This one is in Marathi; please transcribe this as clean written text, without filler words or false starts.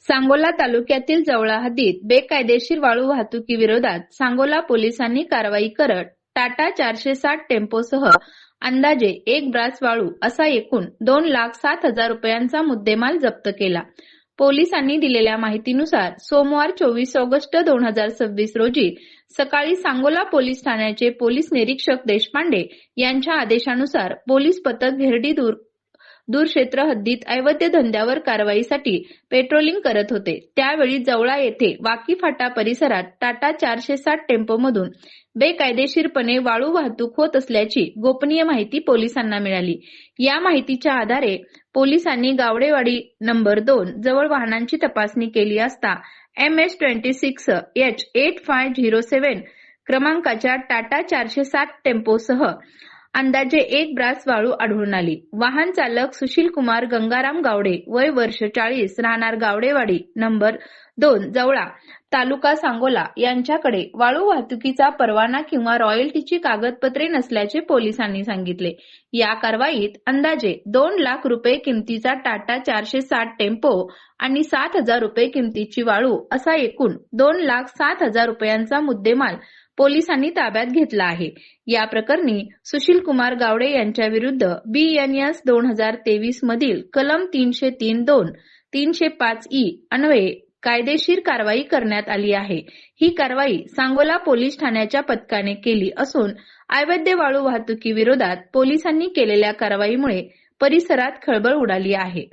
सांगोला तालुक्यातील जवळा हद्दीत बेकायदेशीर वाळू वाहतुकीविरोधात सांगोला पोलिसांनी कारवाई करत टाटा 460 टेम्पोसह अंदाजे 1 ब्रास वाळू असा एकूण 2,07,000 रुपयांचा मुद्देमाल जप्त केला. पोलिसांनी दिलेल्या माहितीनुसार सोमवार 24 ऑगस्ट 2026 रोजी सकाळी सांगोला पोलीस ठाण्याचे पोलीस निरीक्षक देशपांडे यांच्या आदेशानुसार पोलीस पथक घेरडी दूरक्षेत्र हद्दीत अवैध धंद्यावर कारवाईसाठी पेट्रोलिंग करत होते. त्यावेळी जवळा येथे वाकी फाटा परिसरात टाटा 460 टेम्पोमधून बेकायदेशीरपणे वाळू वाहतूक होत असल्याची गोपनीय माहिती पोलिसांना मिळाली. या माहितीच्या आधारे पोलिसांनी गावडेवाडी नंबर 2 जवळ वाहनांची तपासणी केली असता MS26H8507 क्रमांकाच्या टाटा 460 टेम्पोसह अंदाजे 1 ब्रास वाळू आढळून आली. वाहन चालक सुशील कुमार गंगाराम गावडे, वय वर्ष 40, राहणार गावडेवाडी नंबर 2 जवळा, तालुका सांगोला यांच्याकडे वाळू वाहतुकीचा परवाना किंवा रॉयल्टीची कागदपत्रे नसल्याचे पोलिसांनी सांगितले. या कारवाईत अंदाजे 2 लाख रुपये किमतीचा टाटा 460 टेम्पो आणि 7,000 रुपये किमतीची वाळू असा एकूण 2,07,000 रुपयांचा मुद्देमाल पोलिसांनी ताब्यात घेतला आहे. या प्रकरणी सुशील कुमार गावडे यांच्या विरुद्ध BNS 2023 मधील कलम 303(2), 305(e) अन्वये कायदेशीर कारवाई करण्यात आली आहे. ही कारवाई सांगोला पोलीस ठाण्याच्या पथकाने केली असून अवैध वाळू वाहतुकीविरोधात पोलिसांनी केलेल्या कारवाईमुळे परिसरात खळबळ उडाली आहे.